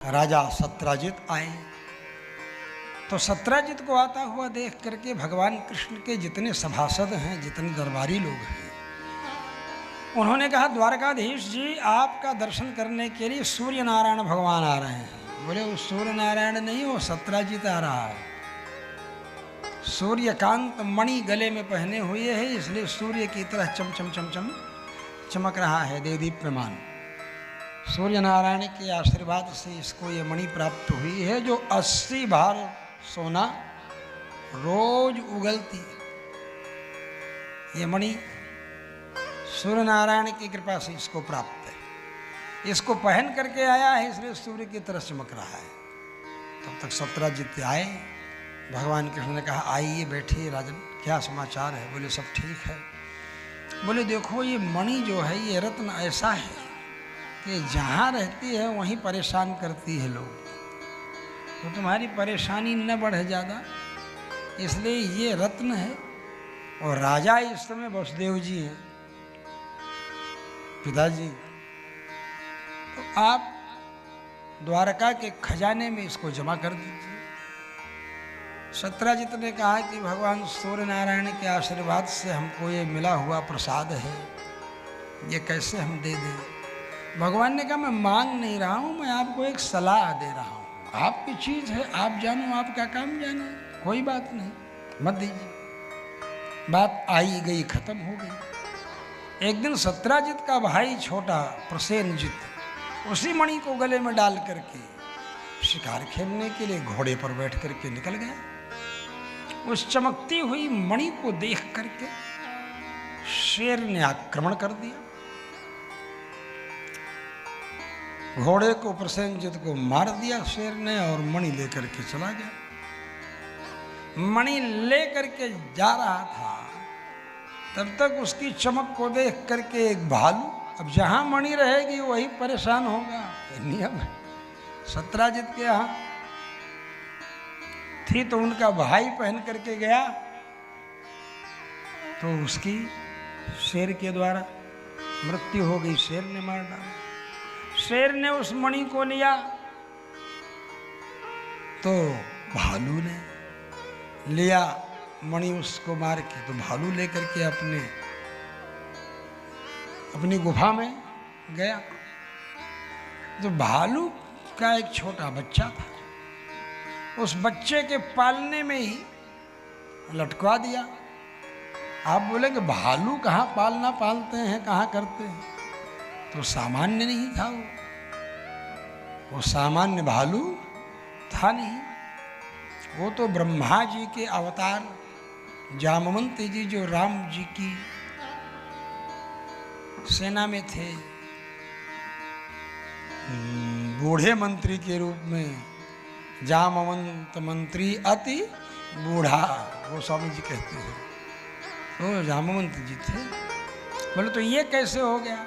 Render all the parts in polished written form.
राजा सत्राजित आए तो सत्राजित को आता हुआ देख करके भगवान कृष्ण के जितने सभासद हैं, जितने दरबारी लोग हैं, उन्होंने कहा द्वारकाधीश जी आपका दर्शन करने के लिए सूर्य नारायण भगवान आ रहे हैं। बोले वो सूर्य नारायण नहीं, वो सत्राजित आ रहा है। सूर्यकांत मणि गले में पहने हुए है, इसलिए सूर्य की तरह चम चम चम चम चमक रहा है, देदीप्यमान। सूर्य नारायण के आशीर्वाद से इसको ये मणि प्राप्त हुई है, जो 80 भार सोना रोज उगलती। ये मणि सूर्य नारायण की कृपा से इसको प्राप्त है। इसको पहन करके आया है, इसलिए सूर्य की तरह चमक रहा है। तब तक सत्राजित आए। भगवान कृष्ण ने कहा आइए बैठिए राजन, क्या समाचार है? बोले सब ठीक है। बोले देखो ये मणि जो है, ये रत्न ऐसा है कि जहाँ रहती है वहीं परेशान करती है लोग, तो तुम्हारी परेशानी न बढ़े ज़्यादा, इसलिए ये रत्न है। और राजा इस समय वसुदेव जी हैं, पिताजी, तो आप द्वारका के खजाने में इसको जमा कर दीजिए। सत्राजित ने कहा कि भगवान सूर्य नारायण के आशीर्वाद से हमको ये मिला हुआ प्रसाद है, ये कैसे हम दे दें? भगवान ने कहा मैं मांग नहीं रहा हूँ, मैं आपको एक सलाह दे रहा हूँ। आपकी चीज़ है, आप जानो, आपका काम जानो, कोई बात नहीं, मत दीजिए। बात आई गई, खत्म हो गई। एक दिन सत्राजित का भाई छोटा प्रसेनजित उसी मणि को गले में डाल करके शिकार खेलने के लिए घोड़े पर बैठ करके निकल गया। उस चमकती हुई मणि को देख करके शेर ने आक्रमण कर दिया। घोड़े को प्रसेनजित को मार दिया शेर ने और मणि लेकर के चला गया। मणि लेकर के जा रहा था, तब तक उसकी चमक को देख करके एक भालू, अब जहां मणि रहेगी वही परेशान होगा, नियम है। सत्राजित के यहाँ थी तो उनका भाई पहन करके गया, तो उसकी शेर के द्वारा मृत्यु हो गई, शेर ने मार डाला। शेर ने उस मणि को लिया तो भालू ने लिया मणि, उसको मार के, तो भालू लेकर के अपनी गुफा में गया। तो भालू का एक छोटा बच्चा था, उस बच्चे के पालने में ही लटका दिया। आप बोलेंगे भालू कहाँ पालना पालते हैं, कहाँ करते हैं? तो सामान्य नहीं था वो सामान्य भालू था नहीं। वो तो ब्रह्मा जी के अवतार जामवंत जी, जो राम जी की सेना में थे, बूढ़े मंत्री के रूप में, जामवंत मंत्री अति बूढ़ा, वो स्वामी जी कहते हैं, तो जामवंत जी थे। बोले तो ये कैसे हो गया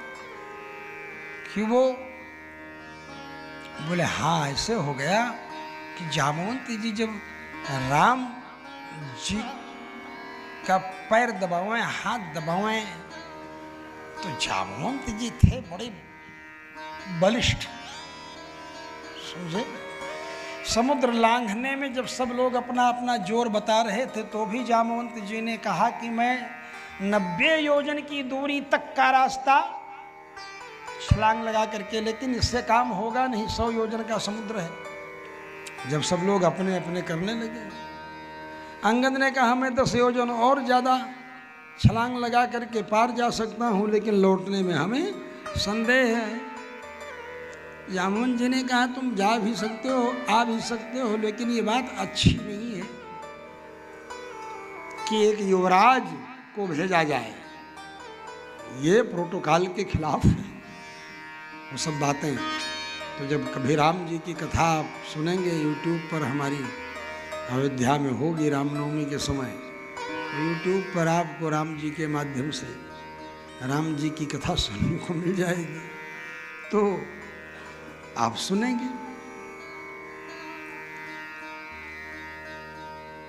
कि वो? बोले हाँ ऐसे हो गया कि जामवंत जी जब राम जी का पैर दबावें, हाथ दबावें, तो जामवंत जी थे बड़े बलिष्ठ, समझे? समुद्र लांघने में जब सब लोग अपना अपना जोर बता रहे थे, तो भी जामवंत जी ने कहा कि मैं 90 योजन की दूरी तक का रास्ता छलांग लगा करके, लेकिन इससे काम होगा नहीं, 100 योजन का समुद्र है। जब सब लोग अपने अपने करने लगे, अंगद ने कहा मैं 10 योजन और ज़्यादा छलांग लगा करके पार जा सकता हूँ, लेकिन लौटने में हमें संदेह है। जामवंत जी ने कहा तुम जा भी सकते हो, आ भी सकते हो, लेकिन ये बात अच्छी नहीं है कि एक युवराज को भेजा जाए, ये प्रोटोकॉल के खिलाफ है वो सब बातें। तो जब कभी राम जी की कथा आप सुनेंगे यूट्यूब पर, हमारी अयोध्या में होगी रामनवमी के समय, तो यूट्यूब पर आपको राम जी के माध्यम से राम जी की कथा सुनने को मिल जाएगी, तो आप सुनेंगे।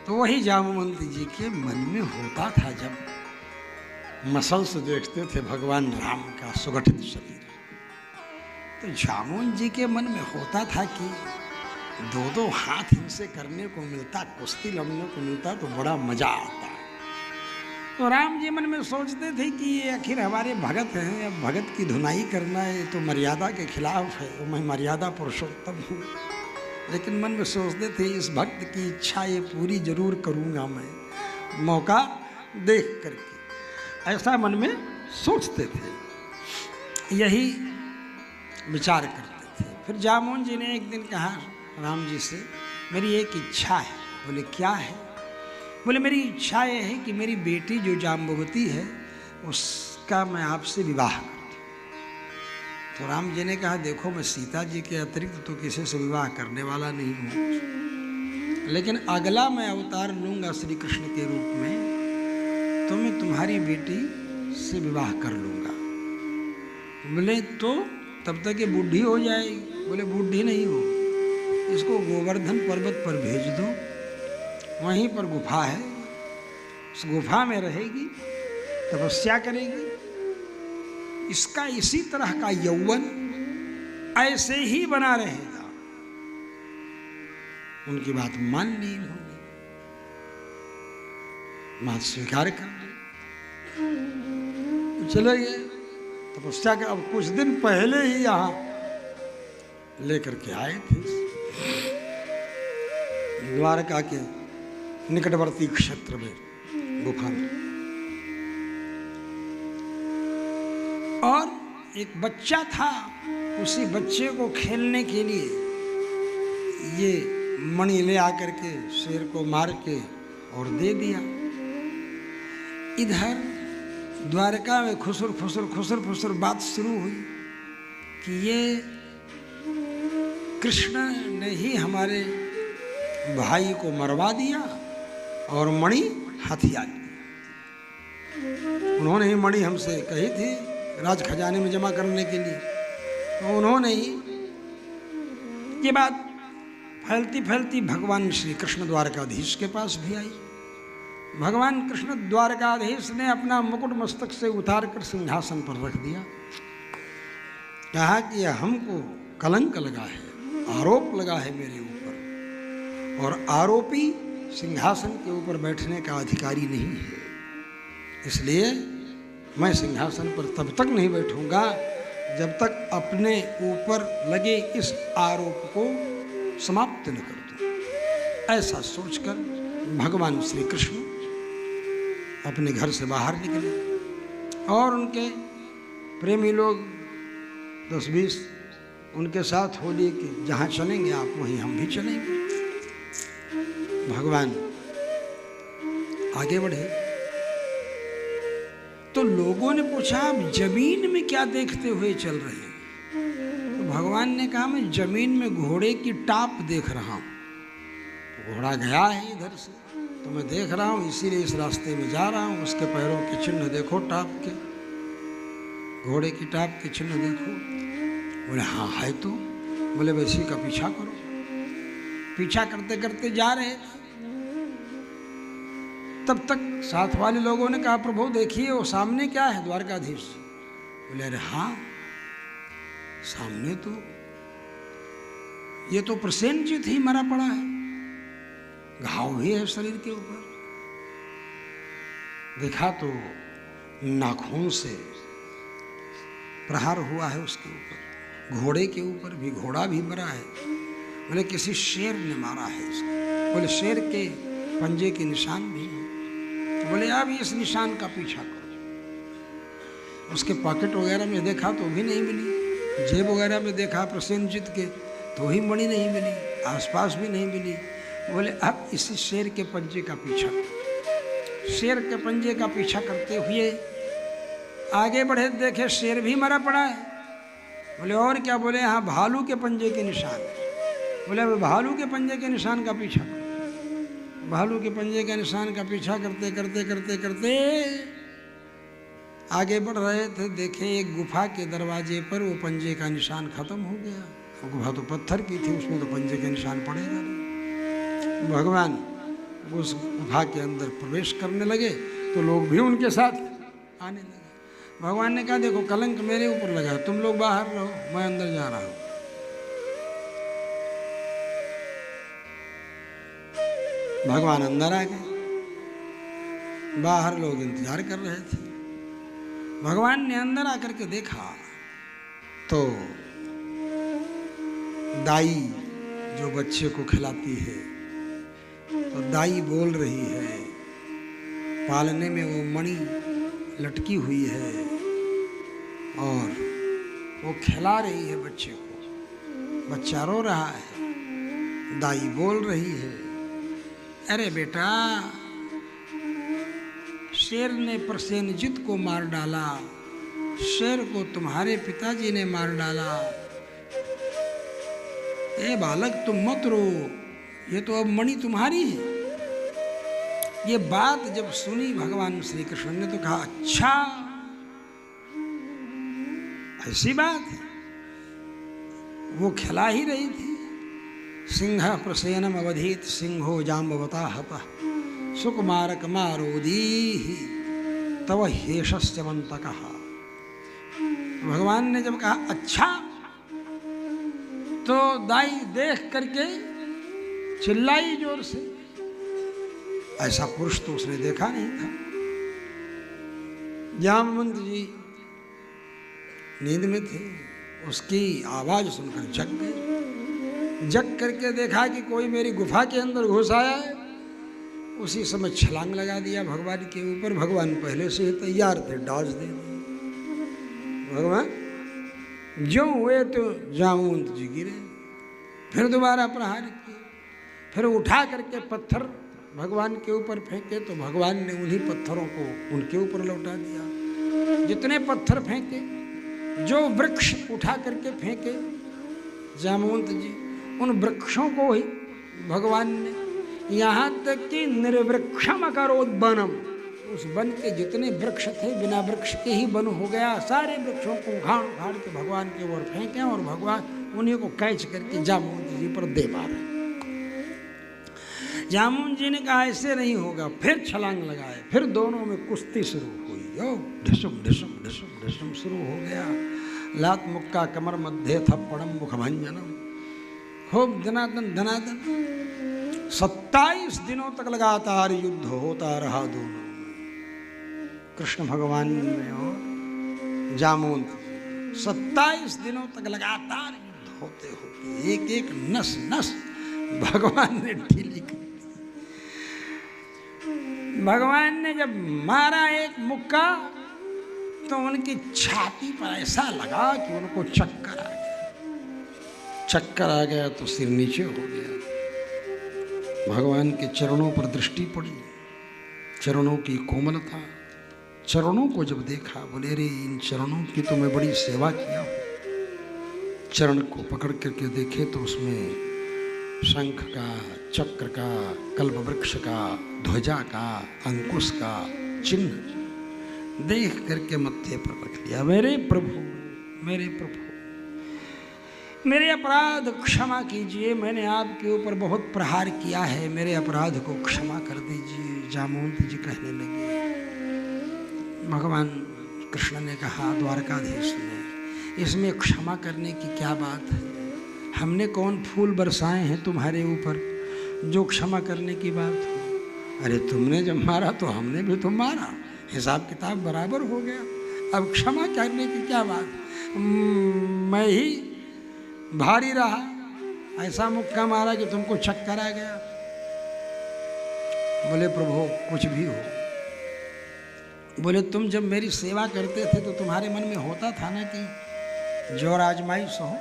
तो वही जामवंत जी के मन में होता था, जब मसल से देखते थे भगवान राम का सुगठित शरीर, तो जामुन जी के मन में होता था कि दो दो हाथ इनसे करने को मिलता, कुश्ती लड़ने को मिलता तो बड़ा मजा आता। तो राम जी मन में सोचते थे कि ये आखिर हमारे भगत हैं, अब भगत की धुनाई करना है तो मर्यादा के खिलाफ है, और मैं मर्यादा पुरुषोत्तम हूँ। लेकिन मन में सोचते थे इस भक्त की इच्छा ये पूरी जरूर करूँगा मैं, मौका देख करके, ऐसा मन में सोचते थे, यही विचार करते थे। फिर जामुन जी ने एक दिन कहा राम जी से, मेरी एक इच्छा है। बोले क्या है? बोले मेरी इच्छा ये है कि मेरी बेटी जो जाम्बवती है उसका मैं आपसे विवाह कर दूं। तो राम जी ने कहा देखो मैं सीता जी के अतिरिक्त तो किसी से विवाह करने वाला नहीं हूँ, लेकिन अगला मैं अवतार लूँगा श्री कृष्ण के रूप में, तो मैं तुम्हारी बेटी से विवाह कर लूँगा। बोले तो तब तक ये बूढ़ी हो जाएगी। बोले बूढ़ी नहीं हो, इसको गोवर्धन पर्वत पर भेज दो, वहीं पर गुफा है, उस गुफा में रहेगी, तपस्या करेगी, इसका इसी तरह का यौवन ऐसे ही बना रहेगा। उनकी बात मान ली उन्होंने, बात स्वीकार कर ली, चले गए तपस्या के। अब कुछ दिन पहले ही यहाँ लेकर के आए थे, द्वारका के निकटवर्ती क्षेत्र में, गुफा में, और एक बच्चा था, उसी बच्चे को खेलने के लिए ये मणि ले आकर के शेर को मार के और दे दिया। इधर द्वारका में खुसर फुसर बात शुरू हुई कि ये कृष्ण ने ही हमारे भाई को मरवा दिया और मणि हथिया ली। उन्होंने ही मणि हमसे कही थी राज खजाने में जमा करने के लिए, तो उन्होंने ही। ये बात फैलती फैलती भगवान श्री कृष्ण द्वारकाधीश के पास भी आई। भगवान कृष्ण द्वारकाधीश ने अपना मुकुट मस्तक से उतार कर सिंहासन पर रख दिया। कहा कि यह हमको कलंक लगा है, आरोप लगा है मेरे ऊपर, और आरोपी सिंहासन के ऊपर बैठने का अधिकारी नहीं है, इसलिए मैं सिंहासन पर तब तक नहीं बैठूंगा जब तक अपने ऊपर लगे इस आरोप को समाप्त न कर दूं। ऐसा सोचकर भगवान श्री कृष्ण अपने घर से बाहर निकले और उनके प्रेमी लोग 10-20 उनके साथ होली कि जहाँ चलेंगे आप वहीं हम भी चलेंगे। भगवान आगे बढ़े तो लोगों ने पूछा आप जमीन में क्या देखते हुए चल रहे हैं? तो भगवान ने कहा मैं जमीन में घोड़े की टाप देख रहा हूँ। तो घोड़ा गया है इधर से, तो मैं देख रहा हूँ, इसीलिए इस रास्ते में जा रहा हूँ। उसके पैरों के चिन्ह देखो, टाप के, घोड़े की टाप के चिन्ह देखो। बोले हाँ है तो। बोले वैसी का पीछा करो। पीछा करते करते जा रहे थे, तब तक साथ वाले लोगों ने कहा प्रभु देखिए वो सामने क्या है? द्वारकाधीश। बोले अरे हाँ सामने तो ये तो प्रसेनजीत ही मरा पड़ा है, घाव भी है शरीर के ऊपर। देखा तो नाखून से प्रहार हुआ है उसके ऊपर, घोड़े के ऊपर भी, घोड़ा भी मरा है। बोले किसी शेर ने मारा है इसको। बोले शेर के पंजे के निशान भी हैं। तो बोले अब इस निशान का पीछा करो। उसके पॉकेट वगैरह में देखा तो भी नहीं मिली, जेब वगैरह में देखा प्रसेनजीत के तो ही मणि नहीं मिली, आसपास भी नहीं मिली। बोले अब इसी शेर के पंजे का पीछा करो। शेर के पंजे का पीछा करते हुए आगे बढ़े, देखे शेर भी मरा पड़ा है। बोले और क्या? बोले हाँ भालू के पंजे के निशान। बोले अब भालू के पंजे के निशान का पीछा करो। भालू के पंजे के निशान का पीछा करते करते करते करते आगे बढ़ रहे थे, देखे एक गुफा के दरवाजे पर वो पंजे का निशान खत्म हो गया। वो गुफा तो पत्थर की थी, उसमें तो पंजे के निशान पड़ेगा नहीं। भगवान उस गुफा के अंदर प्रवेश करने लगे तो लोग भी उनके साथ आने लगे। भगवान ने कहा देखो कलंक मेरे ऊपर लगा, तुम लोग बाहर रहो, मैं अंदर जा रहा हूं। भगवान अंदर आ गए, बाहर लोग इंतजार कर रहे थे। भगवान ने अंदर आकर के देखा तो दाई जो बच्चे को खिलाती है, तो दाई बोल रही है, पालने में वो मणि लटकी हुई है और वो खिला रही है बच्चे को। बच्चा रो रहा है, दाई बोल रही है, अरे बेटा, शेर ने प्रसेनजित को मार डाला, शेर को तुम्हारे पिताजी ने मार डाला। ए बालक तुम मत रो, ये तो अब मणि तुम्हारी है। ये बात जब सुनी भगवान श्री कृष्ण ने तो कहा अच्छा ऐसी बात है। वो खिला ही रही थी। सिंह प्रसेनम अवधीत सिंहो जाम्बवता हतः सुकुमारक मारोदीहि तव हेशस्यवन्तकः। भगवान ने जब कहा अच्छा, तो दाई देख करके चिल्लाई जोर से। ऐसा पुरुष तो उसने देखा नहीं था। जामवंत जी नींद में थे, उसकी आवाज सुनकर जग गए। जग करके देखा कि कोई मेरी गुफा के अंदर घुस आया है। उसी समय छलांग लगा दिया भगवान के ऊपर। भगवान पहले से ही तैयार थे, डॉज दे दिए। भगवान जो हुए तो जामवंत जी गिरे, फिर दोबारा प्रहार किए, फिर उठा करके पत्थर भगवान के ऊपर फेंके तो भगवान ने उन्हीं पत्थरों को उनके ऊपर लौटा दिया। जितने पत्थर फेंके, जो वृक्ष उठा करके फेंके जामवंत जी, उन वृक्षों को ही भगवान ने, यहाँ तक कि निर्वृक्षम अकरोद्वनम, उस वन के जितने वृक्ष थे बिना वृक्ष के ही वन हो गया। सारे वृक्षों को उखाड़ उखाड़ के भगवान के ओर फेंके और भगवान उन्हीं को कैच करके जामवंत जी पर दे मारे। जामुन जी ने कहा ऐसे नहीं होगा, फिर छलांग लगाए, फिर दोनों में कुश्ती शुरू हुई। ओ ढिसुम ढिसुम ढिसुम ढिसुम शुरू हो गया। लात मुक्का कमर मध्य थप्पड़म मुखभंजनम, खूब धनादन धनादन। 27 दिनों तक लगातार युद्ध होता रहा दोनों, कृष्ण भगवान में और जामुन। 27 दिनों तक लगातार युद्ध होते होते एक एक नस नस भगवान ने ढीली कर। भगवान ने जब मारा एक मुक्का तो उनकी छाती पर ऐसा लगा कि उनको चक्कर आ गया। चक्कर आ गया तो सिर नीचे हो गया। भगवान के चरणों पर दृष्टि पड़ी, चरणों की कोमलता। चरणों को जब देखा, बोले रे इन चरणों की तो मैं बड़ी सेवा किया हूँ। चरण को पकड़ करके देखे तो उसमें शंख का, चक्र का, कल्प वृक्ष का, ध्वजा का, अंकुश का चिन्ह देख करके मत्थे पर रख लिया। मेरे प्रभु, मेरे प्रभु, मेरे अपराध क्षमा कीजिए, मैंने आपके ऊपर बहुत प्रहार किया है, मेरे अपराध को क्षमा कर दीजिए। जामवंत जी कहने लगे। भगवान कृष्ण ने कहा द्वारकाधीश ने, इसमें क्षमा करने की क्या बात है? हमने कौन फूल बरसाए हैं तुम्हारे ऊपर जो क्षमा करने की बात हो? अरे तुमने जब मारा तो हमने भी तो मारा, हिसाब किताब बराबर हो गया। अब क्षमा करने की क्या बात? मैं ही भारी रहा, ऐसा मुक्का मारा कि तुमको चक्कर आ गया। बोले प्रभु कुछ भी हो। बोले तुम जब मेरी सेवा करते थे तो तुम्हारे मन में होता था ना कि जो आजमाइश हो,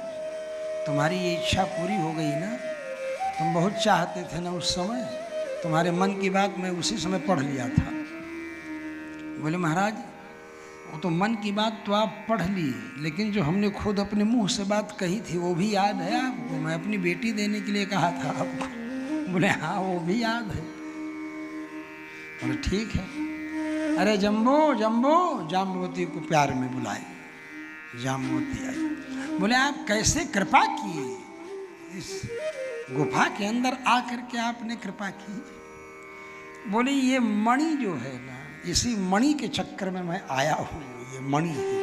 तुम्हारी ये इच्छा पूरी हो गई ना, तुम बहुत चाहते थे ना उस समय, तुम्हारे मन की बात मैं उसी समय पढ़ लिया था। बोले महाराज वो तो मन की बात तो आप पढ़ लिए, लेकिन जो हमने खुद अपने मुंह से बात कही थी वो भी याद है आपको? मैं अपनी बेटी देने के लिए कहा था आपको। बोले हाँ वो भी याद है। बोले ठीक है। अरे जम्बो जम्बो, जाम्बवती को प्यार में बुलाए। जाम्बवती आई। बोले आप कैसे कृपा किए, इस गुफा के अंदर आकर के आपने कृपा की? बोले ये मणि जो है ना, इसी मणि के चक्कर में मैं आया हूँ। ये मणि है,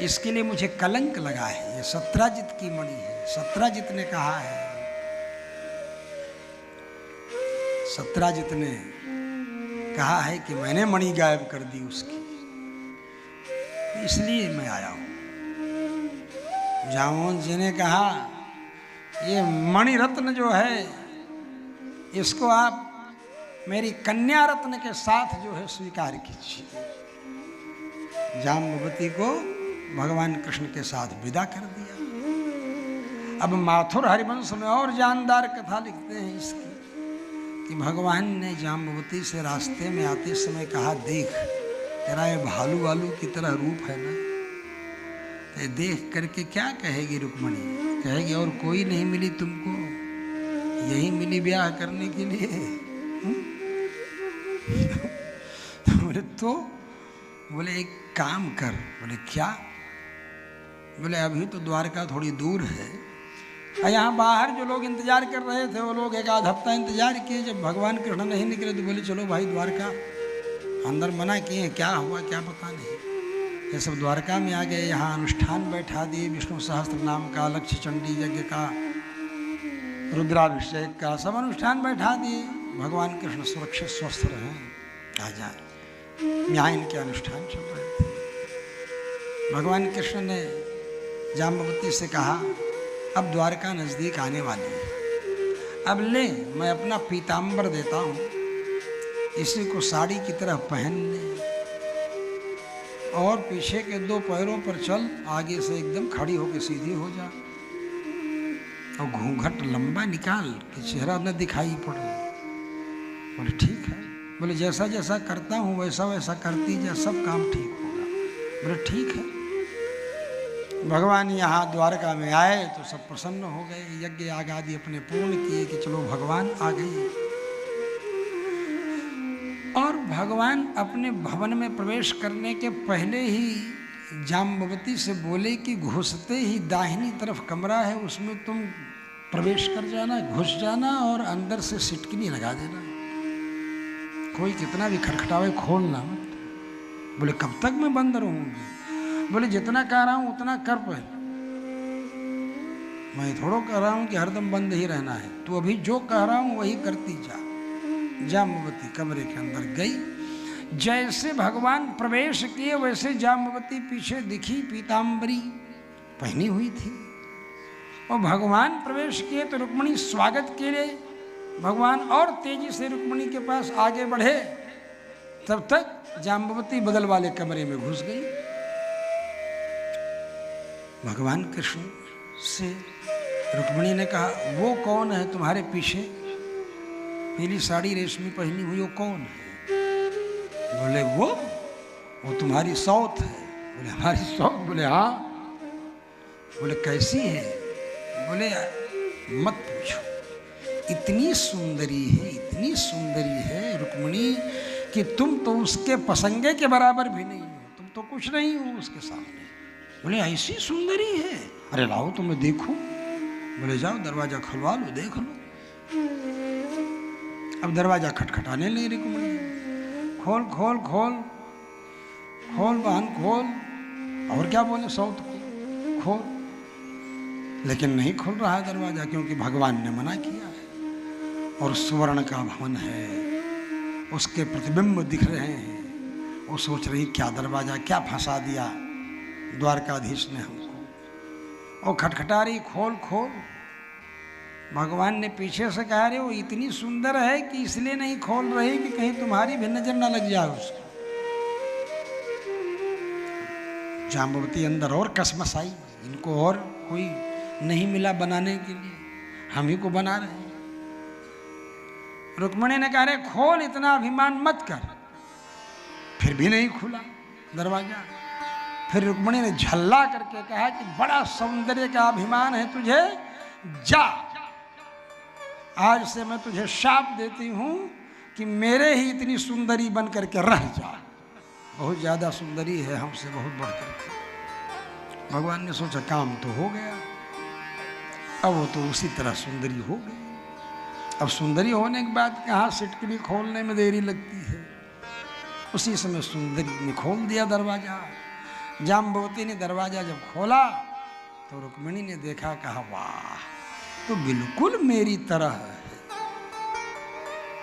इसके लिए मुझे कलंक लगा है, ये सत्राजित की मणि है। सत्राजित ने कहा है, सत्राजित ने कहा है कि मैंने मणि गायब कर दी उसकी, इसलिए मैं आया हूं। जामोन जी ने कहा ये मणि रत्न जो है इसको आप मेरी कन्या रत्न के साथ जो है स्वीकार कीजिए। जाम्बवती को भगवान कृष्ण के साथ विदा कर दिया। अब माथुर हरिवंश में और जानदार कथा लिखते हैं इसकी कि भगवान ने जाम्बवती से रास्ते में आते समय कहा, देख तेरा ये भालू वालू की तरह रूप है ना, ते देख करके क्या कहेगी रुक्मणी? कहेगी और कोई नहीं मिली तुमको, यही मिली ब्याह करने के लिए? बोले तो, बोले एक काम कर। बोले क्या? बोले अभी तो द्वारका थोड़ी दूर है, और यहाँ बाहर जो लोग इंतजार कर रहे थे वो लोग एक आध हफ्ता इंतजार किए, जब भगवान कृष्ण नहीं निकले तो बोले चलो भाई द्वारका। अंदर मना किए, क्या हुआ क्या पता नहीं। ये सब द्वारका में आ गए, यहाँ अनुष्ठान बैठा दिए, विष्णु सहस्त्र नाम का, लक्ष्य चंडी यज्ञ का, रुद्राभिषेक का, सब अनुष्ठान बैठा दिए। भगवान कृष्ण सुरक्षित स्वस्थ रहे, आ जाए। यहाँ इनके अनुष्ठान चल रहे थे। भगवान कृष्ण ने जाम्बवती से कहा, अब द्वारका नजदीक आने वाली है, अब ले मैं अपना पीताम्बर देता हूँ, इसी को साड़ी की तरह पहन ले और पीछे के दो पैरों पर चल, आगे से एकदम खड़ी होकर सीधी हो जा, और घूंघट लंबा निकाल कि चेहरा न दिखाई पड़े। बोले ठीक है। बोले जैसा जैसा करता हूँ वैसा वैसा करती जा, सब काम ठीक होगा। बोले ठीक है। भगवान यहाँ द्वारका में आए तो सब प्रसन्न हो गए, यज्ञ याग आदि अपने पूर्ण किए कि चलो भगवान आ गए। और भगवान अपने भवन में प्रवेश करने के पहले ही जाम्बवती से बोले कि घुसते ही दाहिनी तरफ कमरा है, उसमें तुम प्रवेश कर जाना, घुस जाना और अंदर से सिटकिनी लगा देना, कोई कितना भी खटखटावे खोलना मत। बोले कब तक मैं बंद रहूंगी? बोले जितना कह रहा हूं उतना कर पहले, मैं थोड़ा कह रहा हूं कि हरदम बंद ही रहना है, तू अभी जो कह रहा हूं वही करती जा। जाम्बवती कमरे के अंदर गई। जैसे भगवान प्रवेश किए वैसे जाम्बवती पीछे दिखी, पीताम्बरी पहनी हुई थी। और भगवान प्रवेश किए तो रुक्मिणी स्वागत के लिए भगवान और तेजी से रुक्मिणी के पास आगे बढ़े, तब तक जाम्बवती बगल वाले कमरे में घुस गई। भगवान कृष्ण से रुक्मिणी ने कहा, वो कौन है तुम्हारे पीछे, पीली साड़ी रेशमी पहनी हुई, वो कौन है? बोले वो तुम्हारी सौत है। बोले हमारी सौत? बोले हाँ। बोले कैसी है? बोले मत पूछो, इतनी सुंदरी है, इतनी सुंदरी है रुक्मिणी कि तुम तो उसके पसंगे के बराबर भी नहीं हो, तुम तो कुछ नहीं हो उसके सामने। बोले ऐसी सुंदरी है? अरे लाओ तो मैं देखूं। बोले जाओ दरवाजा खुलवा लो, देख लो। अब दरवाजा खटखटाने लगी रुक्मिणी, खोल खोल खोल खोल बहन खोल, और क्या बोले सौत को खोल, लेकिन नहीं खुल रहा है दरवाजा, क्योंकि भगवान ने मना किया है। और स्वर्ण का भवन है, उसके प्रतिबिंब दिख रहे हैं। वो सोच रही क्या दरवाजा क्या फंसा दिया द्वारकाधीश ने हमको, और खटखटा रही खोल खोल। भगवान ने पीछे से कहा, रे वो इतनी सुंदर है कि इसलिए नहीं खोल रही कि कहीं तुम्हारी भी नजर ना लग जाए उसको। जाम्बवती अंदर और कसमस आई, इनको और कोई नहीं मिला बनाने के लिए, हम ही को बना रहे हैं। रुक्मिणी ने कहा, रे खोल, इतना अभिमान मत कर। फिर भी नहीं खुला दरवाजा। फिर रुक्मिणी ने झल्ला करके कहा कि बड़ा सौंदर्य का अभिमान है तुझे, जा, आज से मैं तुझे शाप देती हूं कि मेरे ही इतनी सुंदरी बन करके रह जा। बहुत ज्यादा सुंदरी है हमसे, बहुत बढ़ करके। भगवान ने सोचा काम तो हो गया, अब वो तो उसी तरह सुंदरी हो गई। अब सुंदरी होने के बाद कहाँ सिटकिनी खोलने में देरी लगती है। उसी समय सुंदरी ने खोल दिया दरवाजा। जाम्बवती ने दरवाजा जब खोला तो रुक्मिणी ने देखा, कहा वाह, तो बिल्कुल मेरी तरह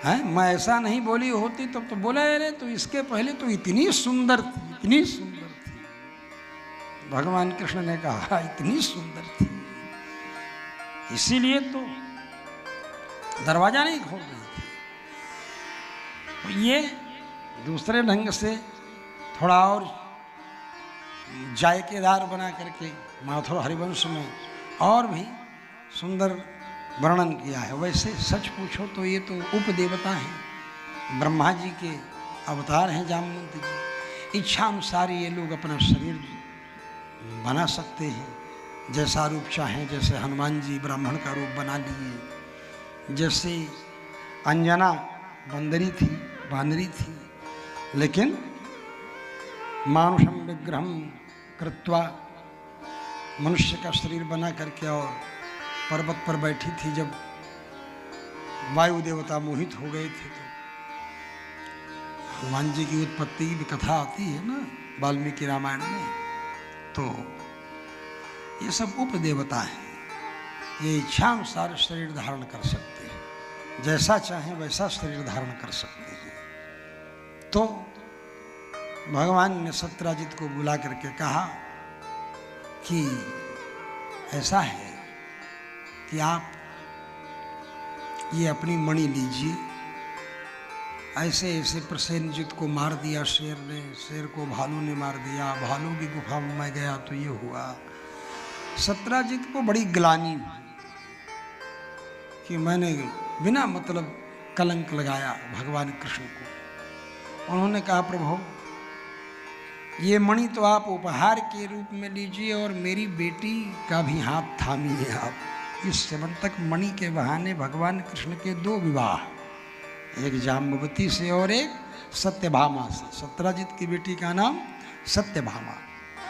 है। मैं ऐसा नहीं बोली होती तब तो बोला, अरे तो इसके पहले तो इतनी सुंदर थी, इतनी सुंदर थी। भगवान कृष्ण ने कहा इतनी सुंदर थी, इसीलिए तो दरवाजा नहीं खोल रही थी। तो ये दूसरे ढंग से थोड़ा और जायकेदार बना करके माथुर हरिवंश में और भी सुंदर वर्णन किया है। वैसे सच पूछो तो ये तो उपदेवता हैं, ब्रह्मा जी के अवतार हैं जामवंत जी। इच्छा अनुसार ये लोग अपना शरीर बना सकते हैं, जैसा रूप चाहें। जैसे हनुमान जी ब्राह्मण का रूप बना लिए, जैसे अंजना बंदरी थी, बानरी थी, लेकिन मानुषम विग्रहम कृत्वा मनुष्य का शरीर बना करके और पर्वत पर बैठी थी। जब वायु देवता मोहित हो गए थे तो हनुमान जी की उत्पत्ति की कथा आती है ना वाल्मीकि रामायण में। तो ये सब उपदेवता हैं, ये इच्छा अनुसार शरीर धारण कर सकते हैं, जैसा चाहें वैसा शरीर धारण कर सकते हैं। तो भगवान ने सत्यराजित को बुला करके कहा कि ऐसा है कि आप ये अपनी मणि लीजिए। ऐसे ऐसे प्रसेनजित को मार दिया शेर ने, शेर को भालू ने मार दिया, भालू की गुफा में मैं गया तो ये हुआ। सत्यराजित को बड़ी ग्लानि हुई कि मैंने बिना मतलब कलंक लगाया भगवान कृष्ण को। उन्होंने कहा प्रभु ये मणि तो आप उपहार के रूप में लीजिए और मेरी बेटी का भी हाथ थामिए आप। इस सेवंतक मणि के बहाने भगवान कृष्ण के 2 विवाह, एक जाम्बवती से और एक सत्यभामा से। सत्यराजित की बेटी का नाम सत्यभामा।